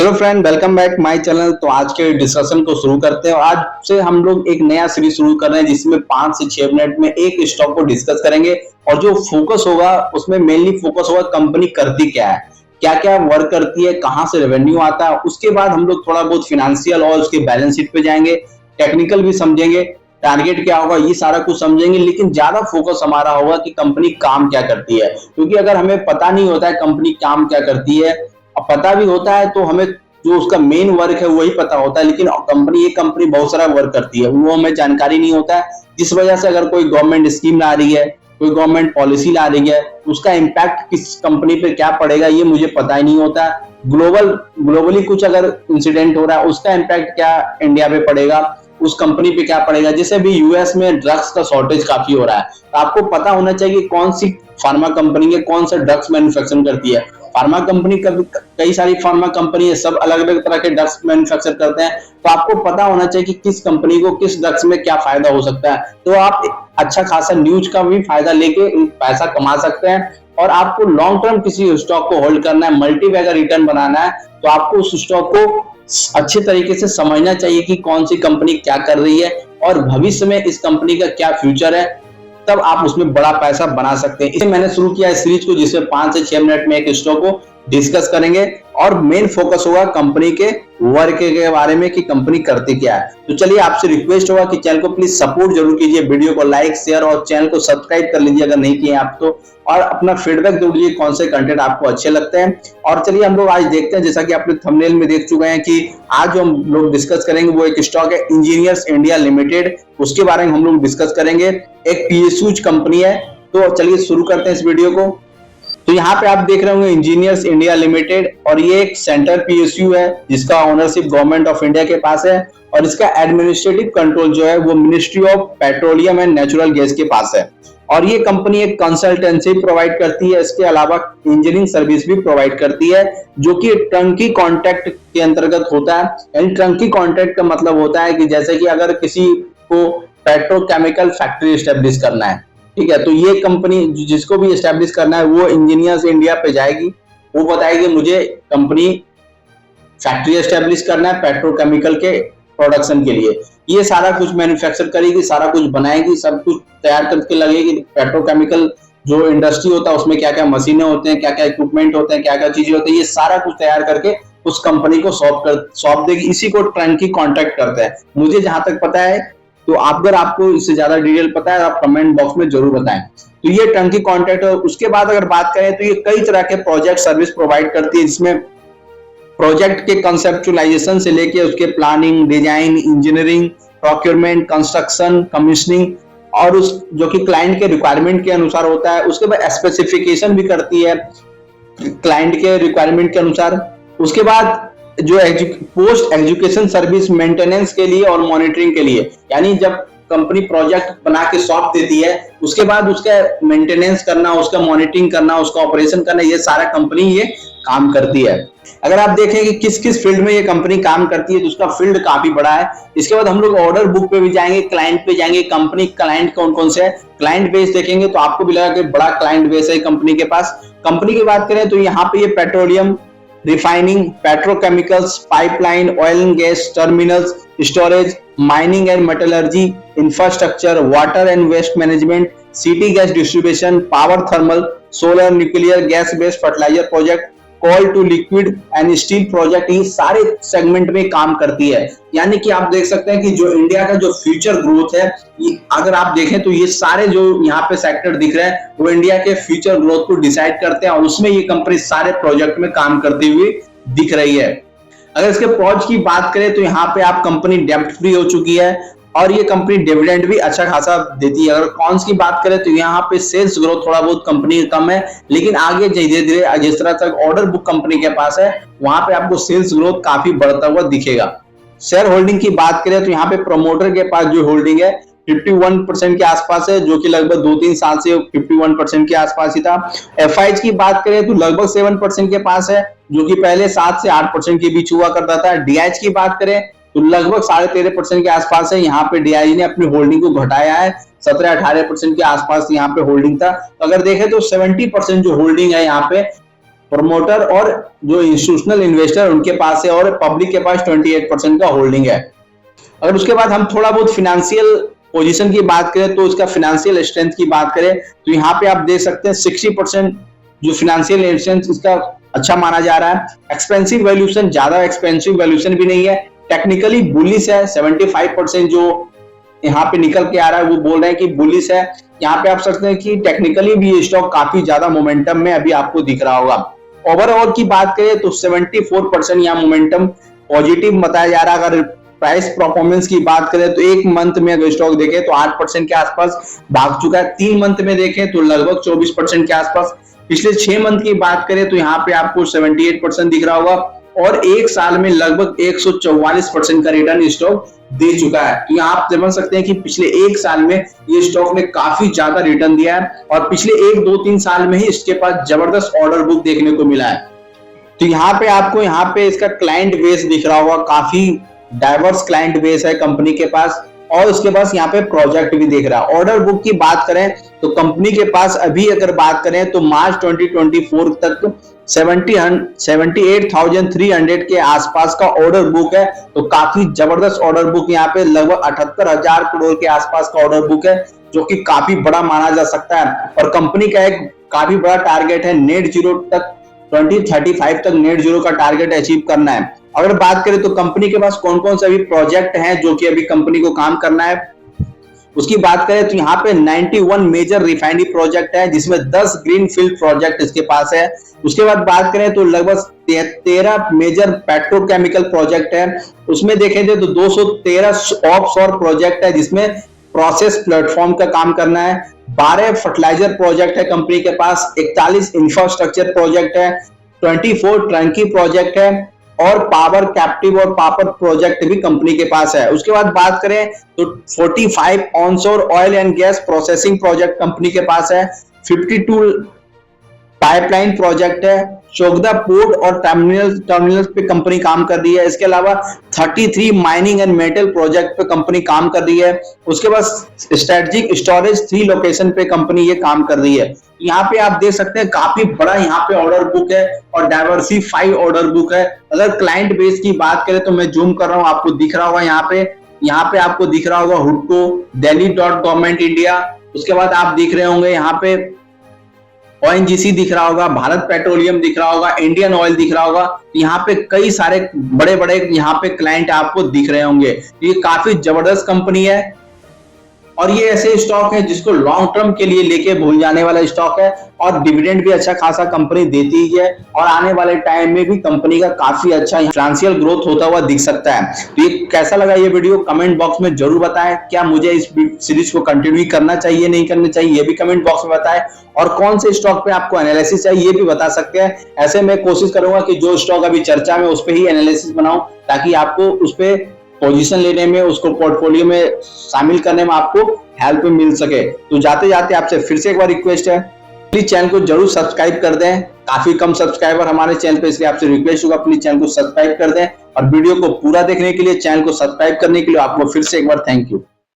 Hello friend, welcome back my channel. तो आज के डिस्कशन को शुरू करते हैं। आज से हम लोग एक नया सीरीज शुरू कर रहे हैं जिसमें 5 से 6 मिनट में एक स्टॉक को डिस्कस करेंगे और जो फोकस होगा उसमें मेनली फोकस होगा कंपनी करती क्या है, क्या क्या वर्क करती है, कहां से रेवेन्यू आता है। उसके बाद हम लोग थोड़ा बहुत फिनेंशियल और उसके बैलेंस शीट पे जाएंगे, टेक्निकल भी समझेंगे, टारगेट क्या होगा ये सारा कुछ समझेंगे। लेकिन ज्यादा फोकस हमारा होगा कि कंपनी काम क्या करती है, क्योंकि अगर हमें पता नहीं होता है कंपनी काम क्या करती है, अब पता भी होता है तो हमें जो उसका मेन वर्क है वही पता होता है, लेकिन कंपनी बहुत सारा वर्क करती है वो हमें जानकारी नहीं होता है। जिस वजह से अगर कोई गवर्नमेंट स्कीम ला रही है, कोई गवर्नमेंट पॉलिसी ला रही है, उसका इम्पैक्ट किस कंपनी पे क्या पड़ेगा ये मुझे पता ही नहीं होता है। ग्लोबली कुछ अगर इंसिडेंट हो रहा है उसका इम्पैक्ट क्या इंडिया पे पड़ेगा, उस कंपनी पे क्या पड़ेगा। जैसे भी यूएस में ड्रग्स का शॉर्टेज काफी हो रहा है, तो आपको पता होना चाहिए कौन सी फार्मा कंपनी है, कौन सा ड्रग्स मैन्युफैक्चरिंग करती है। फार्मा कंपनी कई सारी फार्मा कंपनी है, सब अलग अलग तरह के ड्रग्स मैन्युफैक्चर करते हैं, तो आपको पता होना चाहिए कि किस कंपनी को किस ड्रग्स में क्या फायदा हो सकता है। तो आप अच्छा खासा न्यूज का भी फायदा लेके पैसा कमा सकते हैं। और आपको लॉन्ग टर्म किसी स्टॉक को होल्ड करना है, मल्टी बैगर रिटर्न बनाना है, तो आपको उस स्टॉक को अच्छे तरीके से समझना चाहिए कि कौन सी कंपनी क्या कर रही है और भविष्य में इस कंपनी का क्या फ्यूचर है, तब आप उसमें बड़ा पैसा बना सकते हैं। इसलिए मैंने शुरू किया इस सीरीज को जिसमें 5 से 6 मिनट में एक स्टॉक को डिस्कस करेंगे और मेन फोकस होगा कंपनी के वर्क के बारे में कि कंपनी करती क्या है। तो चलिए, आपसे रिक्वेस्ट होगा कि चैनल को प्लीज सपोर्ट जरूर कीजिए, वीडियो को लाइक शेयर और चैनल को सब्सक्राइब कर लीजिए अगर नहीं किए आप तो, और अपना फीडबैक दे दीजिए कौन से कंटेंट आपको अच्छे लगते हैं। और चलिए हम लोग आज देखते हैं, जैसा कि आपने थंबनेल में देख चुके हैं कि आज जो हम लोग डिस्कस करेंगे वो एक स्टॉक है इंजीनियर्स इंडिया लिमिटेड, उसके बारे में हम लोग डिस्कस करेंगे। एक पीएसयू कंपनी है। तो चलिए शुरू करते हैं इस वीडियो को। तो यहाँ पे आप देख रहे होंगे इंजीनियर्स इंडिया लिमिटेड, और ये एक सेंटर पीएसयू है जिसका ओनरशिप गवर्नमेंट ऑफ इंडिया के पास है, और इसका एडमिनिस्ट्रेटिव कंट्रोल जो है वो ministry of petroleum and natural gas के पास है। और ये कंपनी एक कंसल्टेंसी प्रोवाइड करती है, इसके अलावा इंजीनियरिंग सर्विस भी प्रोवाइड करती है, जो कि टर्नकी कॉन्ट्रैक्ट के अंतर्गत होता है। यानी टर्नकी कॉन्ट्रैक्ट का मतलब होता है कि जैसे कि अगर किसी को पेट्रोकेमिकल फैक्ट्री स्टैब्लिश करना है, ठीक है, तो ये कंपनी जिसको भी एस्टेब्लिश करना है वो इंजीनियर्स इंडिया पे जाएगी, वो बताएगी मुझे कंपनी फैक्ट्री एस्टेब्लिश करना है पेट्रोकेमिकल के प्रोडक्शन के लिए। ये सारा कुछ मैन्युफैक्चर करेगी, सारा कुछ बनाएगी, सब कुछ तैयार करके लगेगी। पेट्रोकेमिकल जो इंडस्ट्री होता है उसमें क्या क्या मशीनें होते हैं, क्या क्या इक्विपमेंट होते हैं, क्या क्या चीजें होती है, ये सारा कुछ तैयार करके उस कंपनी को सौंप देगी। इसी को टर्नकी कॉन्ट्रैक्ट करते हैं, मुझे जहां तक पता है। तो अगर आपको इससे ज्यादा डिटेल पता है आप कमेंट बॉक्स में जरूर बताएं। तो ये टर्नकी कॉन्ट्रैक्ट है। उसके बाद अगर बात करें तो ये कई तरह के प्रोजेक्ट सर्विस प्रोवाइड करती है, जिसमें प्रोजेक्ट के कंसेप्चुलाइजेशन से लेके उसके planning, design, engineering, procurement, construction, commissioning, और उस जो कि क्लाइंट के रिक्वायरमेंट के अनुसार होता है। उसके बाद स्पेसिफिकेशन भी करती है क्लाइंट के रिक्वायरमेंट के अनुसार। उसके बाद जो पोस्ट एजुकेशन सर्विस मेंटेनेंस के लिए और मॉनिटरिंग के लिए, यानी जब कंपनी प्रोजेक्ट बना के सौंप देती है उसके बाद उसका मेंटेनेंस करना, उसका मॉनिटरिंग करना, उसका ऑपरेशन करना, ये सारा कंपनी ये काम करती है। अगर आप देखें कि किस किस फील्ड में ये कंपनी काम करती है तो उसका फील्ड काफी बड़ा है। इसके बाद हम लोग ऑर्डर बुक पे भी जाएंगे, क्लाइंट पे जाएंगे, कंपनी क्लाइंट कौन कौन से है, क्लाइंट बेस देखेंगे तो आपको भी लगा कि बड़ा क्लाइंट बेस है कंपनी के पास। कंपनी की बात करें तो यहाँ पे ये petroleum, refining, petrochemicals, pipeline, oil and gas, terminals, storage, mining and metallurgy, infrastructure, water and waste management, city gas distribution, power thermal, solar, nuclear, gas based fertilizer project, coal to liquid and steel project, ये सारे segment में काम करती है। यानी कि आप देख सकते हैं कि जो इंडिया का जो फ्यूचर ग्रोथ है, अगर आप देखें तो ये सारे जो यहाँ पे सेक्टर दिख रहे हैं वो इंडिया के फ्यूचर ग्रोथ को डिसाइड करते हैं, और उसमें ये कंपनी सारे प्रोजेक्ट में काम करती हुई दिख रही है। अगर इसके प्रॉज की बात करें तो यहाँ पे आप कंपनी डेब्ट फ्री हो चुकी है, और ये कंपनी डिविडेंड भी अच्छा खासा देती है। अगर कॉन्स की बात करें तो यहाँ पे सेल्स ग्रोथ थोड़ा बहुत कंपनी कम है, लेकिन आगे धीरे धीरे जिस तरह तक ऑर्डर बुक कंपनी के पास है वहां पे आपको सेल्स ग्रोथ काफी बढ़ता हुआ दिखेगा। शेयर होल्डिंग की बात करें तो यहाँ पे प्रमोटर के पास जो होल्डिंग है 51% के आसपास है, जो कि लगभग 2-3 साल से 51% के आसपास ही था। एफआईज की बात करें तो लगभग 7% के पास है, जो कि पहले 7 से 8% के बीच हुआ करता था। डीआईएच की बात करें तो लगभग 13.5% के आसपास है। यहाँ पे डीआईजी ने अपनी होल्डिंग को घटाया है, 17-18% के आसपास यहाँ पे होल्डिंग था। तो अगर देखें तो 70% जो होल्डिंग है यहाँ पे प्रमोटर और जो इंस्टीट्यूशनल इन्वेस्टर उनके पास है, और पब्लिक के पास 28% का होल्डिंग है। अगर उसके बाद हम थोड़ा बहुत फिनेंशियल पोजीशन की बात करें तो इसका फिनेंशियल स्ट्रेंथ की बात करें तो यहाँ पे आप देख सकते हैं 60% जो फिनेंशियल स्ट्रेंथ इसका अच्छा माना जा रहा है। एक्सपेंसिव वैल्यूएशन, ज्यादा एक्सपेंसिव वैल्यूएशन भी नहीं है। टेक्निकली बुलिश है, 75% जो यहाँ पे निकल के आ रहा है वो बोल रहे हैं कि बुलिश है। यहाँ पे आप सकते हैं कि टेक्निकली भी ये स्टॉक काफी ज्यादा मोमेंटम में अभी आपको दिख रहा होगा। ओवरऑल की बात करें तो 74% यहाँ मोमेंटम पॉजिटिव बताया जा रहा है। अगर प्राइस परफॉर्मेंस की बात करें तो एक मंथ में अगर स्टॉक देखें तो 8% के आसपास भाग चुका है। 3 मंथ में देखें तो लगभग 24% के आसपास। पिछले 6 मंथ की बात करें तो यहाँ पे आपको 78% दिख रहा होगा, और एक साल में लगभग 144% का रिटर्न स्टॉक दे चुका है। तो यहाँ आप समझ सकते हैं कि पिछले एक साल में ये स्टॉक ने काफी ज्यादा रिटर्न दिया है, और पिछले 1-2-3 साल में ही इसके पास जबरदस्त ऑर्डर बुक देखने को मिला है। तो यहाँ पे आपको यहाँ पे इसका क्लाइंट बेस दिख रहा होगा, काफी डाइवर्स क्लाइंट बेस है कंपनी के पास, और उसके पास यहाँ पे प्रोजेक्ट भी देख रहा है। ऑर्डर बुक की बात करें तो कंपनी के पास अभी अगर बात करें तो मार्च 2024 तक 78,300 के आसपास का ऑर्डर बुक है। तो काफी जबरदस्त ऑर्डर बुक यहाँ पे लगभग 78,000 करोड़ के आसपास का ऑर्डर बुक है, जो कि काफी बड़ा माना जा सकता है। और कंपनी का एक काफी बड़ा टारगेट है नेट जीरो तक, 2035 तक नेट जीरो का टारगेट अचीव करना है। अगर बात करें तो कंपनी के पास कौन कौन से अभी प्रोजेक्ट हैं जो कि अभी कंपनी को काम करना है, उसकी बात करें तो यहाँ पे 91 मेजर रिफाइनरी प्रोजेक्ट है, जिसमें 10 ग्रीनफील्ड प्रोजेक्ट इसके पास है। उसके बाद बात करें तो लगभग 13 मेजर पेट्रोकेमिकल प्रोजेक्ट है। उसमें देखें तो 213 ऑफशोर प्रोजेक्ट है, जिसमें प्रोसेस प्लेटफॉर्म का काम करना है। 12 फर्टिलाइजर प्रोजेक्ट है कंपनी के पास, 41 इंफ्रास्ट्रक्चर प्रोजेक्ट है, 24 टंकी प्रोजेक्ट है, और पावर कैप्टिव और पावर प्रोजेक्ट भी कंपनी के पास है। उसके बाद बात करें तो 45 onshore oil and gas processing project company के पास है, 52 पाइपलाइन प्रोजेक्ट है, 14 पोर्ट और टर्मिनल्स पे कंपनी काम कर रही है। इसके अलावा 33 माइनिंग एंड मेटल प्रोजेक्ट पे कंपनी काम कर रही है। उसके बाद स्ट्रेटेजिक स्टोरेज 3 लोकेशन पे कंपनी ये काम कर रही है। यहाँ पे आप देख सकते हैं काफी बड़ा यहाँ पे ऑर्डर बुक है, और डाइवर्सिफाई ऑर्डर बुक है। अगर क्लाइंट बेस की बात करें तो मैं जूम कर रहा हूँ, आपको दिख रहा होगा यहाँ पे आपको दिख रहा होगा हुडको, दिल्ली डॉट गवर्नमेंट इंडिया। उसके बाद आप दिख रहे होंगे यहाँ पे ONGC दिख रहा होगा, भारत पेट्रोलियम दिख रहा होगा, इंडियन ऑयल दिख रहा होगा। यहाँ पे कई सारे बड़े बड़े यहाँ पे क्लाइंट आपको दिख रहे होंगे। ये काफी जबरदस्त कंपनी है, और ये ऐसे स्टॉक है जिसको लॉन्ग टर्म के लिए लेके भूल जाने वाला स्टॉक है, और डिविडेंड भी अच्छा खासा कंपनी देती ही है, और आने वाले टाइम में भी कंपनी का काफी अच्छा फाइनेंशियल ग्रोथ होता हुआ दिख सकता है। तो ये कैसा लगा ये वीडियो कमेंट बॉक्स में जरूर बताएं। क्या मुझे इस सीरीज को कंटिन्यू करना चाहिए, नहीं करना चाहिए, ये भी कमेंट बॉक्स में बताएं। और कौन से स्टॉक पे आपको एनालिसिस चाहिए ये भी बता सकते हैं। ऐसे मैं कोशिश करूंगा कि जो स्टॉक अभी चर्चा में उस पर ही एनालिसिस बनाऊं, ताकि आपको उस पर पोजीशन लेने में, उसको पोर्टफोलियो में शामिल करने में आपको हेल्प मिल सके। तो जाते जाते आपसे फिर से एक बार रिक्वेस्ट है, प्लीज चैनल को जरूर सब्सक्राइब कर दें। काफी कम सब्सक्राइबर हमारे चैनल पे, इसलिए आपसे रिक्वेस्ट होगा प्लीज चैनल को सब्सक्राइब कर दें। और वीडियो को पूरा देखने के लिए, चैनल को सब्सक्राइब करने के लिए आपको फिर से एक बार थैंक यू।